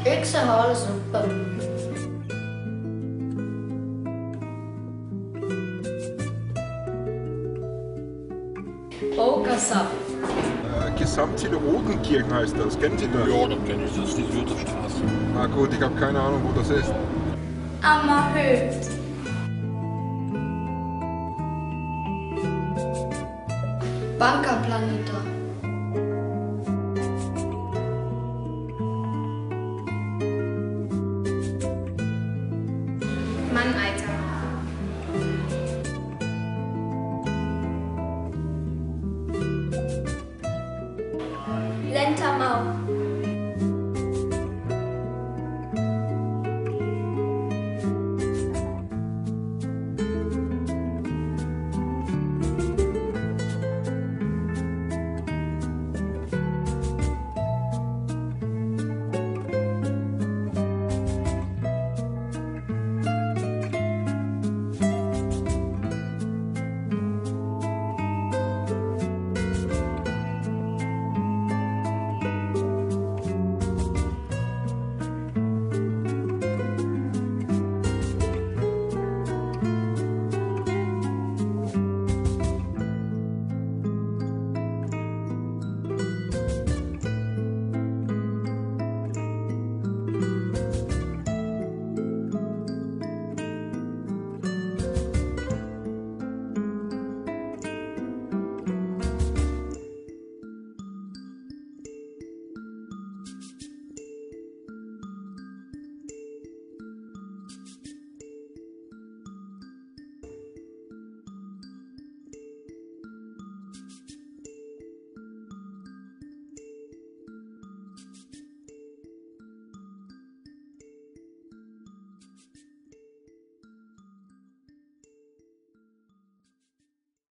Ik zou alles zoeken. Okersa. Gesamtziele-Rodenkirchen heißt das. Kennen Sie das? Ja, dann kenne ich das, die Lutherstraße. Ah gut, ich habe keine Ahnung, wo das ist. Ammerhöht. Bankerplaneta. Manneiter. Lentamau.